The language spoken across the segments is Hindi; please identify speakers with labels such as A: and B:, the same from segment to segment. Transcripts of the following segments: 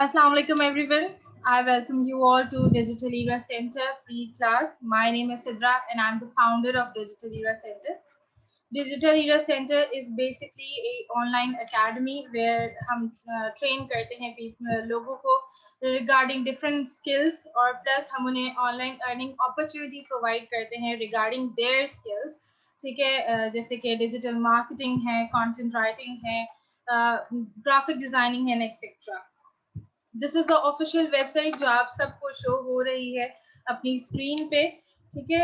A: Assalamu alaikum everyone. I welcome you all to Digital Era Center free class. My name is Sidra and I'm the founder of Digital Era Center. Digital Era Center is basically a online academy where हम train करते हैं लोगों को regarding different skills और plus हम उन्हें online earning opportunity provide करते हैं regarding their skills. ठीक है, जैसे कि digital marketing है, content writing है, graphic designing है, etc. This is the official website जो आप सबको शो हो रही है अपनी स्क्रीन पे। ठीक है,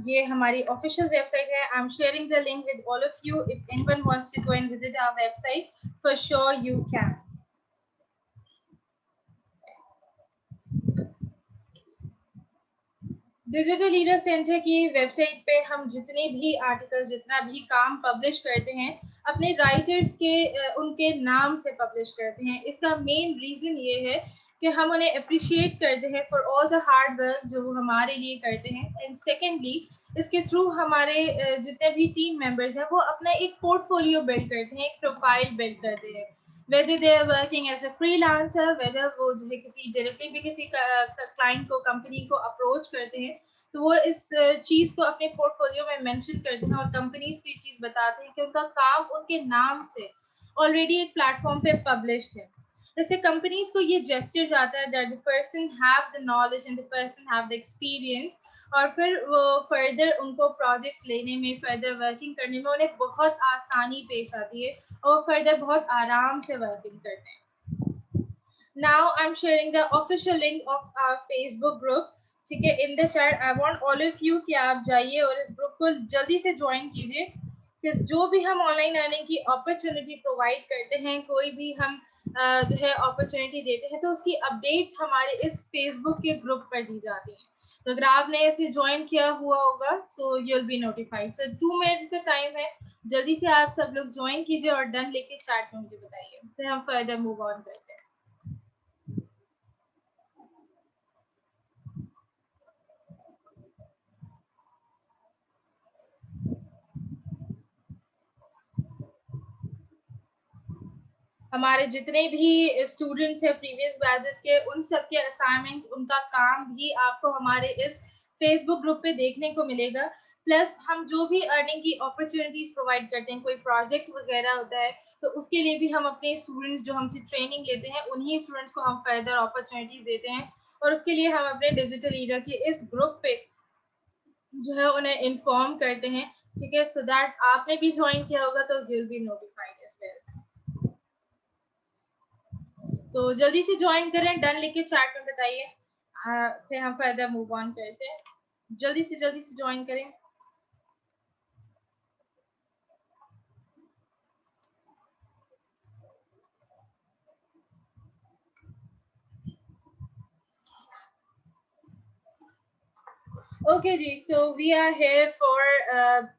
A: ये हमारी ऑफिशियल वेबसाइट है। I am sharing the link with all of you. If anyone wants to go and visit our website, for sure you can. Digital leader center की वेबसाइट पे हम जितने भी आर्टिकल्स, जितना भी काम पब्लिश करते हैं, अपने राइटर्स के उनके नाम से पब्लिश करते हैं। इसका मेन रीजन ये है कि हम उन्हें अप्रिशिएट करते हैं for all the hard work जो वो हमारे लिए करते हैं। एंड सेकेंडली, इसके थ्रू हमारे जितने भी टीम मेंबर्स हैं वो अपना एक पोर्टफोलियो बिल्ड करते हैं, एक प्रोफाइल बिल्ड करते हैं। whether they are working as a freelancer, whether वो जो है किसी डायरेक्टली भी किसी क्लाइंट को, कंपनी को अप्रोच करते हैं, तो वो इस चीज को अपने पोर्टफोलियो में मेंशन करते हैं और कंपनीज को ये चीज बताते हैं कि उनका काम उनके नाम से ऑलरेडी एक प्लेटफॉर्म पे पब्लिश्ड है। जैसे कंपनीज को ये जेस्चर जाता है that the person have the knowledge and the person have the experience, और फिर वो फर्दर उनको प्रोजेक्ट्स लेने में, फर्दर वर्किंग करने में उन्हें बहुत आसानी पेश आती है और फर्दर बहुत आराम से वर्किंग करते हैं। Now I am sharing the official link of our Facebook group. ठीक है, in the chat I want all of you कि आप जाइए और इस ग्रुप को जल्दी से ज्वाइन कीजिए, कि जो भी हम ऑनलाइन अर्निंग की अपॉर्चुनिटी प्रोवाइड करते हैं, कोई भी हम जो है अपॉर्चुनिटी देते हैं, तो उसकी अपडेट्स हमारे इस फेसबुक के ग्रुप पर दी जाती हैं। तो अगर आपने इसे ज्वाइन किया हुआ होगा so you will be notified. So 2 minutes का टाइम है, जल्दी से आप सब लोग ज्वाइन कीजिए और डन लेके चैट में मुझे बताइए, फिर हम फर्दर मूव ऑन करते हैं। हमारे जितने भी स्टूडेंट्स हैं प्रीवियस बैचेस के, उन सब के असाइनमेंट, उनका काम भी आपको हमारे इस फेसबुक ग्रुप पे देखने को मिलेगा। प्लस हम जो भी अर्निंग की अपॉर्चुनिटीज प्रोवाइड करते हैं, कोई प्रोजेक्ट वगैरह होता है, तो उसके लिए भी हम अपने स्टूडेंट्स जो हमसे ट्रेनिंग लेते हैं, उन्हीं स्टूडेंट्स को हम फर्दर अपॉर्चुनिटीज देते हैं, और उसके लिए हम अपने डिजिटल लीडर के इस ग्रुप पे जो है उन्हें इन्फॉर्म करते हैं। ठीक है, सो दैट आपने भी ज्वाइन किया होगा तो you will be notified as well. तो जल्दी से ज्वाइन करें, डन लिख के चैट में बताइए, फिर हम फर्दर मूव ऑन करते हैं। जल्दी से ज्वाइन करें। ओके जी, so we are here for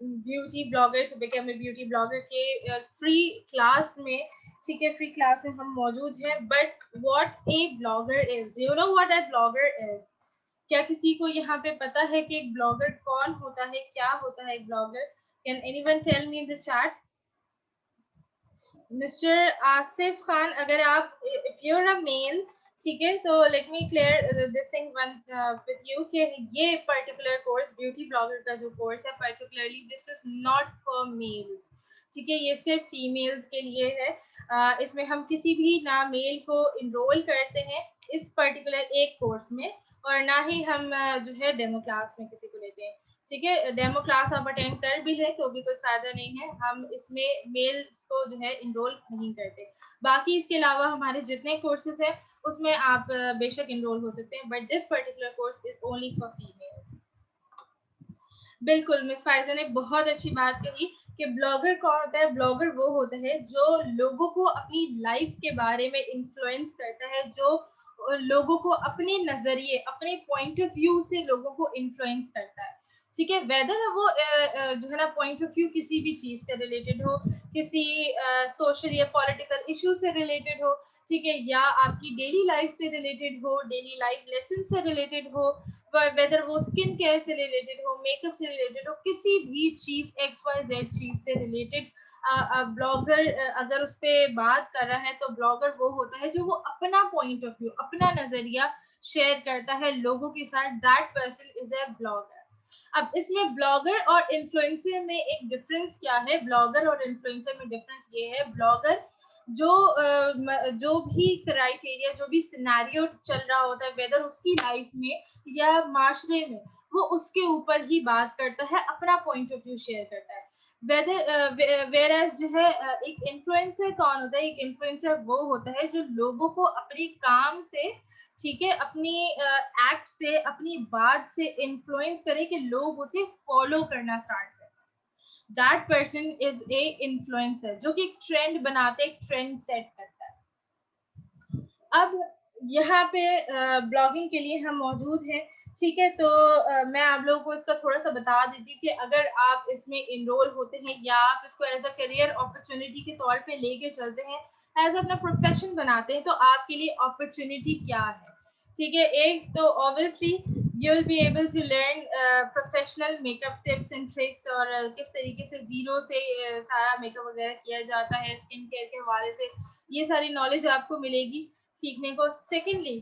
A: beauty blogger to become a beauty blogger के फ्री क्लास में। ठीक है, फ्री क्लास में हम मौजूद हैं। But what a blogger is, do you know what a blogger is? क्या किसी को यहाँ पे पता है कि एक ब्लॉगर कौन होता है, क्या होता है एक blogger? Can anyone tell me in the chat? Mister Asif Khan, अगर आप, if you are a male, ठीक है, तो let me clear this thing one with you कि ये पर्टिकुलर कोर्स, ब्यूटी ब्लॉगर का जो कोर्स है, particularly this is not for mails. ठीक है, ये सिर्फ फीमेल्स के लिए है। इसमें हम किसी भी ना मेल को इनरोल करते हैं इस पर्टिकुलर एक कोर्स में, और ना ही हम जो है डेमो क्लास में किसी को लेते हैं। ठीक है, डेमो क्लास आप अटेंड कर भी लें तो भी कोई फायदा नहीं है, हम इसमें मेल्स को जो है इनरोल नहीं करते। बाकी इसके अलावा हमारे जितने कोर्सेज हैं उसमें आप बेशक इनरोल हो सकते हैं, but this particular course is only for females. बिल्कुल, मिस फाइजा ने बहुत अच्छी बात कही कि ब्लॉगर कौन होता है। ब्लॉगर वो होता है जो लोगों को अपनी लाइफ के बारे में इन्फ्लुएंस करता है, जो लोगों को अपने नजरिए, अपने पॉइंट ऑफ व्यू से लोगों को इन्फ्लुएंस करता है। ठीक है, वेदर वो जो है ना पॉइंट ऑफ व्यू किसी भी चीज से रिलेटेड हो, किसी सोशल या पॉलिटिकल इशू से रिलेटेड हो, ठीक है, या आपकी डेली लाइफ से रिलेटेड हो, डेली लाइफ लेसन से रिलेटेड हो, वेदर वो स्किन केयर से रिलेटेड हो, मेकअप से रिलेटेड हो, किसी भी चीज XYZ चीज से रिलेटेड ब्लॉगर अगर उस पे बात कर रहा है, तो ब्लॉगर वो होता है जो वो अपना पॉइंट ऑफ व्यू, अपना नजरिया शेयर करता है लोगों के साथ, that person is a blogger. अब इसमें ब्लॉगर और इन्फ्लुएंसर में एक डिफरेंस क्या है? ब्लॉगर और इन्फ्लुएंसर में डिफरेंस ये है, ब्लॉगर जो भी क्राइटेरिया, जो भी सिनेरियो चल रहा होता है, वेदर उसकी लाइफ में या माशरे में, वो उसके ऊपर ही बात करता है, अपना पॉइंट ऑफ व्यू शेयर करता है। वेदर वेर एज जो है एक इन्फ्लुएंसर कौन होता है? एक इन्फ्लुएंसर वो होता है जो लोगों को अपने काम से, ठीक है, अपनी एक्ट से, अपनी बात से इन्फ्लुएंस करे कि लोग उसे फॉलो करना स्टार्ट करें। That person is a influencer, जो कि एक ट्रेंड बनाते, एक ट्रेंड सेट करता है। अब यहाँ पे ब्लॉगिंग के लिए हम मौजूद हैं, ठीक है। तो मैं आप लोगों को इसका थोड़ा सा बता देती हूँ कि अगर आप इसमें इनरोल होते हैं या आप इसको एज अ करियर अपॉर्चुनिटी के तौर पे लेके चलते हैं, एज अपना प्रोफेशन बनाते हैं, तो आपके लिए अपॉर्चुनिटी क्या है? ठीक है, एक तो obviously you will be able to learn professional makeup tips and tricks, और किस तरीके से जीरो से सारा मेकअप वगैरह किया जाता है, स्किन केयर के हवाले से, ये सारी नॉलेज आपको मिलेगी सीखने को। सेकेंडली,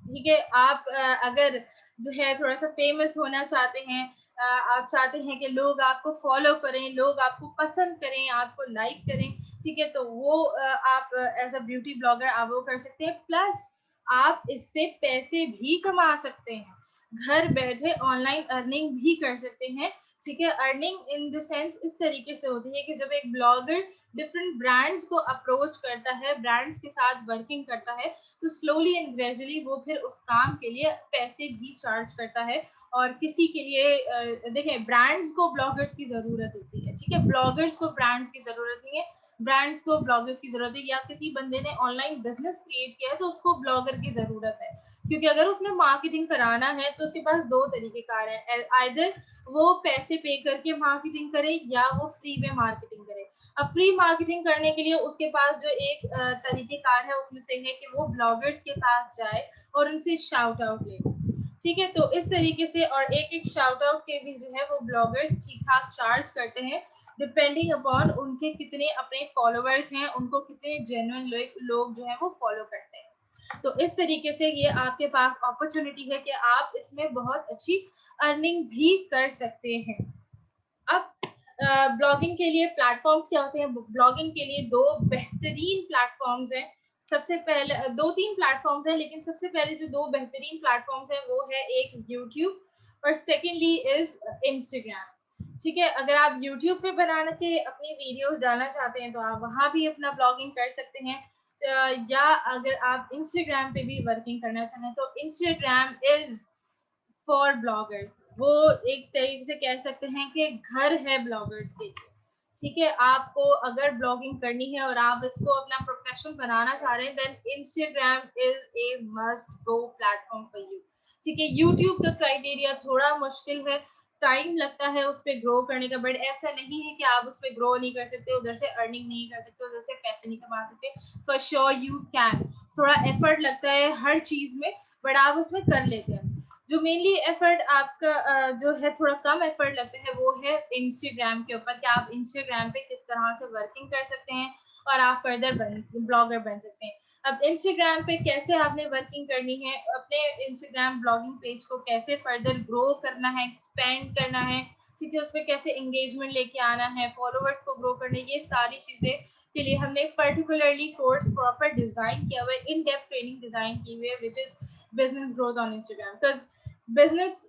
A: ठीक है, आप अगर जो है थोड़ा सा फेमस होना चाहते हैं, आप चाहते हैं कि लोग आपको फॉलो करें, लोग आपको पसंद करें, आपको लाइक करें, ठीक है, तो वो आप एज अ ब्यूटी ब्लॉगर आप वो कर सकते हैं। प्लस आप इससे पैसे भी कमा सकते हैं, घर बैठे ऑनलाइन अर्निंग भी कर सकते हैं, ठीक है। अर्निंग इन द सेंस इस तरीके से होती है कि जब एक ब्लॉगर डिफरेंट ब्रांड्स को अप्रोच करता है, ब्रांड्स के साथ वर्किंग करता है, तो स्लोली एंड ग्रेजुअली वो फिर उस काम के लिए पैसे भी चार्ज करता है। और किसी के लिए देखें, ब्रांड्स को ब्लॉगर्स की जरूरत होती है, ठीक है, ब्लॉगर्स को ब्रांड्स की जरूरत नहीं है, ब्रांड्स को ब्लॉगर्स की जरूरत है। या किसी बंदे ने ऑनलाइन बिजनेस क्रिएट किया है, तो उसको ब्लॉगर की जरूरत है, क्योंकि अगर उसने मार्केटिंग कराना है तो उसके पास दो तरीके कार है, आइदर वो पैसे पे करके मार्केटिंग करे या वो फ्री में मार्केटिंग करे। अब फ्री मार्केटिंग करने के लिए उसके पास जो एक तरीकेकार है उसमें से है कि वो ब्लॉगर्स के पास जाए और उनसे शाउट आउट ले, ठीक है। तो इस तरीके से, और एक एक शाउट आउट के भी जो है वो ब्लॉगर्स ठीक ठाक चार्ज करते हैं, डिपेंडिंग अपॉन उनके कितने अपने फॉलोअर्स हैं, उनको कितने जेन्युइन लोग जो है वो फॉलो करते हैं। तो इस तरीके से ये आपके पास अपॉर्चुनिटी है कि आप इसमें बहुत अच्छी अर्निंग भी कर सकते हैं। अब ब्लॉगिंग के लिए प्लेटफॉर्म्स क्या होते हैं? ब्लॉगिंग के लिए दो बेहतरीन प्लेटफॉर्म्स हैं। सबसे पहले दो तीन प्लेटफॉर्म्स हैं, लेकिन सबसे पहले जो दो बेहतरीन प्लेटफॉर्म्स हैं वो है एक यूट्यूब, और सेकेंडली इज इंस्टाग्राम, ठीक है। अगर आप यूट्यूब पे बनाना के अपनी वीडियोस डालना चाहते हैं तो आप वहां भी अपना ब्लॉगिंग कर सकते हैं, या अगर आप इंस्टाग्राम पे भी वर्किंग करना चाहें तो इंस्टाग्राम इज फॉर ब्लॉगर्स। वो एक तरीके से कह सकते हैं कि घर है ब्लॉगर्स के लिए, ठीक है। आपको अगर ब्लॉगिंग करनी है और आप इसको अपना प्रोफेशन बनाना चाह रहे हैं, then Instagram is a must go platform for you, ठीक है। यूट्यूब का क्राइटेरिया थोड़ा मुश्किल है, टाइम लगता है उस पर ग्रो करने का, बट ऐसा नहीं है कि आप उस पर ग्रो नहीं कर सकते, उधर से अर्निंग नहीं कर सकते, उधर से पैसे नहीं कमा सकते। फॉर श्योर यू कैन, थोड़ा एफर्ट लगता है हर चीज में, बट आप उसमें कर लेते हैं। जो मेनली एफर्ट आपका जो है थोड़ा कम एफर्ट लगता है वो है इंस्टाग्राम के ऊपर, कि आप इंस्टाग्राम पे किस तरह से वर्किंग कर सकते हैं और आप फर्दर ब्लॉगर बन सकते हैं। अब इंस्टाग्राम पे कैसे आपने वर्किंग करनी है, अपने इंस्टाग्राम ब्लॉगिंग पेज को कैसे फर्दर ग्रो करना है, एक्सपेंड करना है, ठीक है, उस पर कैसे एंगेजमेंट लेके आना है, फॉलोअर्स को ग्रो करना है, ये सारी चीजें के लिए हमने एक पर्टिकुलरली कोर्स प्रॉपर डिजाइन किया हुआ है, इन डेप्थ ट्रेनिंग डिजाइन की हुई है, which is business growth on Instagram. Because business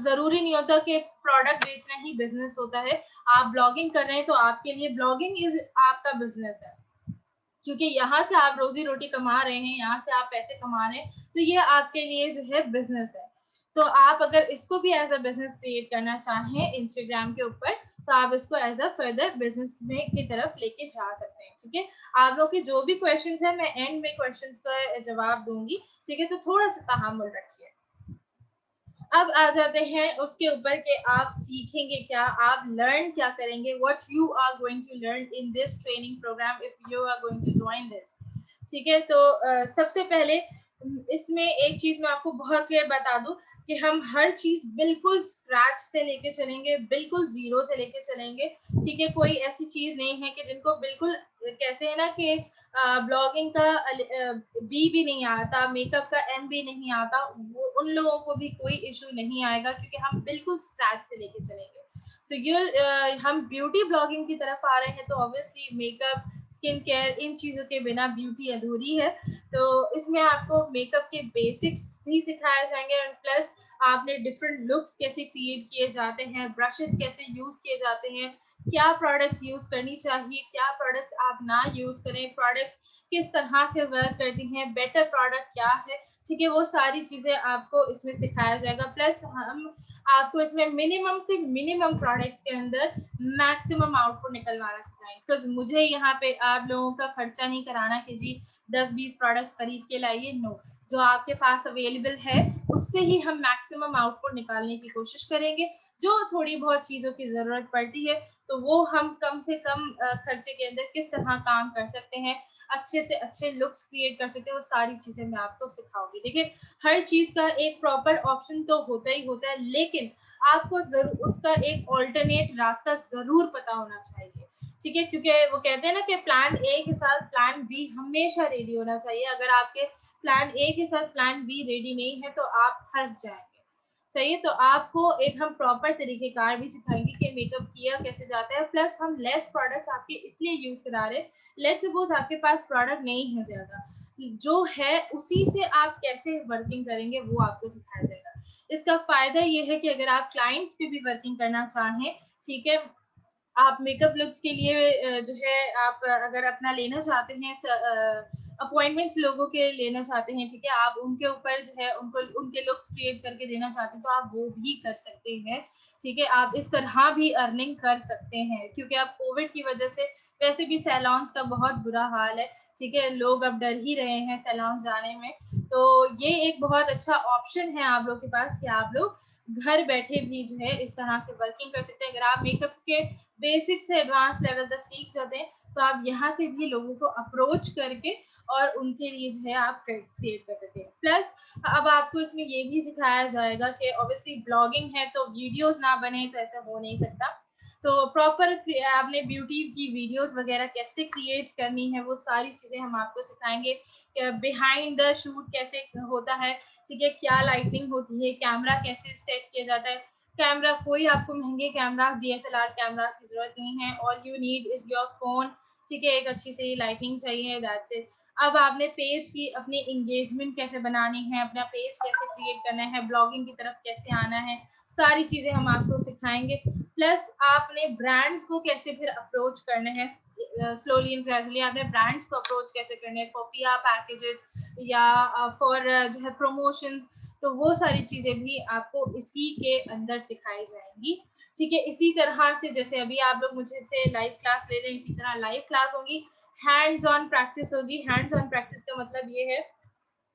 A: जरूरी नहीं होता कि प्रोडक्ट बेचना ही बिजनेस होता है। आप ब्लॉगिंग कर रहे हैं तो आपके लिए ब्लॉगिंग इज आपका बिजनेस है, क्योंकि यहाँ से आप रोजी रोटी कमा रहे हैं, यहाँ से आप पैसे कमा रहे हैं, तो ये आपके लिए जो है बिजनेस है। तो आप अगर इसको भी एज अ बिजनेस क्रिएट करना चाहें इंस्टाग्राम के ऊपर, तो आप इसको एज अ फर्दर बिजनेस में की तरफ लेके जा सकते हैं, ठीक है। आप लोग के जो भी क्वेश्चंस हैं मैं एंड में क्वेश्चंस का जवाब दूंगी, ठीक है, तो थोड़ा सा तहम्मुल रखिए। अब आ जाते हैं उसके ऊपर कि आप सीखेंगे क्या, आप लर्न क्या करेंगे, what you are going to learn in this training program if you are going to join this, ठीक है। तो सबसे पहले इसमें एक चीज मैं आपको बहुत क्लियर बता दूं कि हम हर चीज बिल्कुल स्क्रैच से लेके चलेंगे, बिल्कुल जीरो से लेके चलेंगे। ठीक है, कोई ऐसी चीज नहीं है कि जिनको बिल्कुल कहते हैं ना कि ब्लॉगिंग का बी भी नहीं आता, मेकअप का एम भी नहीं आता, वो उन लोगों को भी कोई इशू नहीं आएगा, क्योंकि हम बिल्कुल स्क्रैच से लेके चलेंगे। सो हम ब्यूटी ब्लॉगिंग की तरफ आ रहे हैं, तो ऑब्वियसली मेकअप, स्किन केयर, इन चीजों के बिना ब्यूटी अधूरी है। तो इसमें आपको मेकअप के बेसिक्स भी सिखाए जाएंगे, एंड प्लस आपने डिफरेंट लुक्स कैसे क्रिएट किए जाते हैं, ब्रशेस कैसे यूज किए जाते हैं, क्या प्रोडक्ट्स यूज करनी चाहिए, क्या प्रोडक्ट्स आप ना यूज करें, प्रोडक्ट्स किस तरह से वर्क करती हैं, बेटर प्रोडक्ट क्या है। ठीक है, वो सारी चीजें आपको इसमें सिखाया जाएगा। प्लस हम आपको इसमें मिनिमम से मिनिमम प्रोडक्ट्स के अंदर मैक्सिमम आउटपुट निकलवाना सिखाएंगे। बिकॉज मुझे यहाँ पे आप लोगों का खर्चा नहीं कराना कि जी 10-20 प्रोडक्ट्स खरीद के लाइए, नो। जो आपके पास अवेलेबल है उससे ही हम मैक्सिमम आउटपुट निकालने की कोशिश करेंगे। जो थोड़ी बहुत चीजों की जरूरत पड़ती है तो वो हम कम से कम खर्चे के अंदर किस तरह काम कर सकते हैं, अच्छे से अच्छे लुक्स क्रिएट कर सकते हैं, वो सारी चीजें मैं आपको सिखाऊंगी। देखिए, हर चीज का एक प्रॉपर ऑप्शन तो होता ही होता है, लेकिन आपको जरूर उसका एक ऑल्टरनेट रास्ता जरूर पता होना चाहिए। ठीक है, क्योंकि वो कहते हैं ना कि प्लान ए के साथ प्लान बी हमेशा रेडी होना चाहिए। अगर आपके प्लान ए के साथ प्लान बी रेडी नहीं है तो आप फंस जाएंगे। सही है, तो आपको एक हम प्रॉपर तरीके कार भी सिखाएंगे कि मेकअप किया कैसे जाता है। प्लस हम लेस प्रोडक्ट्स आपके इसलिए यूज करा रहे हैं, लेट्स सपोज आपके पास प्रोडक्ट नहीं है ज्यादा, जो है उसी से आप कैसे वर्किंग करेंगे वो आपको सिखाया जाएगा। इसका फायदा ये है कि अगर आप क्लाइंट्स पे भी वर्किंग करना चाहें, ठीक है, आप मेकअप लुक्स के लिए जो है आप अगर अपना लेना चाहते हैं अपॉइंटमेंट्स लोगों के लेना चाहते हैं, ठीक है, आप उनके ऊपर जो है उनको उनके लुक्स क्रिएट करके देना चाहते हैं, तो आप वो भी कर सकते हैं। ठीक है, आप इस तरह भी अर्निंग कर सकते हैं, क्योंकि अब कोविड की वजह से वैसे भी सैलॉन्स का बहुत बुरा हाल है। ठीक है, लोग अब डर ही रहे हैं सैलॉन्स जाने में। तो ये एक बहुत अच्छा ऑप्शन है आप लोग के पास कि आप लोग घर बैठे भी जो है इस तरह से वर्किंग कर सकते हैं। अगर आप मेकअप के बेसिक से एडवांस लेवल तक सीख जाते हैं तो आप यहाँ से भी लोगों को अप्रोच करके और उनके लिए जो है आप क्रिएट कर सकते हैं। प्लस अब आपको इसमें ये भी सिखाया जाएगा कि ऑब्वियसली ब्लॉगिंग है तो वीडियोस ना बने तो ऐसा हो नहीं सकता। तो प्रॉपर आपने ब्यूटी की वीडियोस वगैरह कैसे क्रिएट करनी है वो सारी चीजें हम आपको सिखाएंगे। बिहाइंड द शूट कैसे होता है, ठीक है, क्या लाइटिंग होती है, कैमरा कैसे सेट किया जाता है। कैमरा कोई आपको महंगे कैमरास, डीएसएलआर कैमरास की जरूरत नहीं है। All you need is your phone. ठीक है, एक अच्छी सी लाइटिंग चाहिए, दैट्स इट। अब आपने पेज की अपनी एंगेजमेंट कैसे बनानी है, अपना पेज कैसे क्रिएट करना है, ब्लॉगिंग की तरफ कैसे आना है, सारी चीजें हम आपको सिखाएंगे। प्लस आपने ब्रांड्स को कैसे फिर अप्रोच करना है, स्लोली एंड ग्रेजुअली आपने ब्रांड्स को अप्रोच कैसे करना है फॉर पीआर पैकेजेस या फॉर जो है प्रमोशंस। तो वो सारी चीजें भी आपको इसी के अंदर सिखाई जाएंगी। ठीक है, इसी तरह से जैसे अभी आप लोग मुझे से लाइव क्लास ले रहे हैं, इसी तरह लाइव क्लास होगी, हैंड्स ऑन प्रैक्टिस होगी। हैंड्स ऑन प्रैक्टिस का मतलब ये है,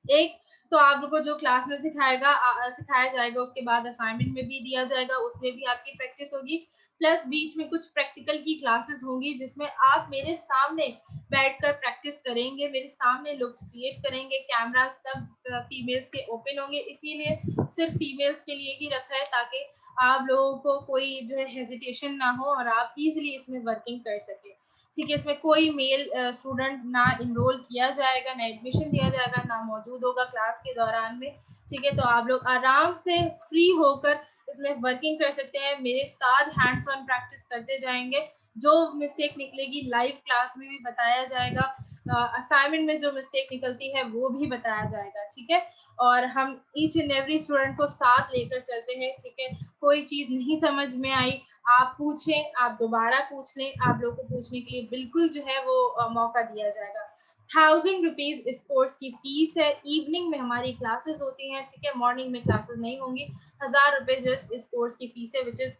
A: एक तो आप लोग को जो क्लास में सिखाया जाएगा उसके बाद असाइनमेंट में भी दिया जाएगा, उसमें भी आपकी प्रैक्टिस होगी। प्लस बीच में कुछ प्रैक्टिकल की क्लासेस होंगी जिसमें आप मेरे सामने बैठकर प्रैक्टिस करेंगे, मेरे सामने लुक्स क्रिएट करेंगे। कैमरा सब फीमेल्स के ओपन होंगे, इसीलिए सिर्फ फीमेल्स के लिए ही रखा है ताकि आप लोगों को कोई जो है हेजिटेशन ना हो और आप इजिली इसमें वर्किंग कर सके। ठीक है, इसमें कोई मेल स्टूडेंट ना इनरोल किया जाएगा, ना एडमिशन दिया जाएगा, ना मौजूद होगा क्लास के दौरान में। ठीक है, तो आप लोग आराम से फ्री होकर इसमें वर्किंग कर सकते हैं, मेरे साथ हैंड्स ऑन प्रैक्टिस करते जाएंगे। जो मिस्टेक निकलेगी लाइव क्लास में भी बताया जाएगा, असाइनमेंट में जो मिस्टेक निकलती है वो भी बताया जाएगा। ठीक है, और हम ईच एंड एवरी स्टूडेंट को साथ लेकर चलते हैं। ठीक है, कोई चीज नहीं समझ में आई आप पूछें, आप दोबारा पूछ लें, आप लोग को पूछने के लिए बिल्कुल जो है वो मौका दिया जाएगा। 1000 रुपीज इस कोर्स की फीस है। इवनिंग में हमारी क्लासेस होती हैं, ठीक है, मॉर्निंग में क्लासेस नहीं होंगी। 1000 रुपए जस्ट इस कोर्स की फीस है, विच इज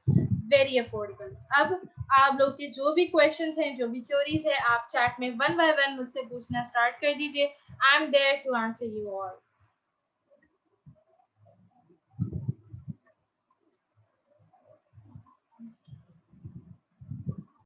A: वेरी अफोर्डेबल। अब आप लोग के जो भी क्वेश्चंस हैं, जो भी क्वेरीज है, आप चैट में वन बाय वन मुझसे पूछना स्टार्ट कर दीजिए। I am there to answer you all.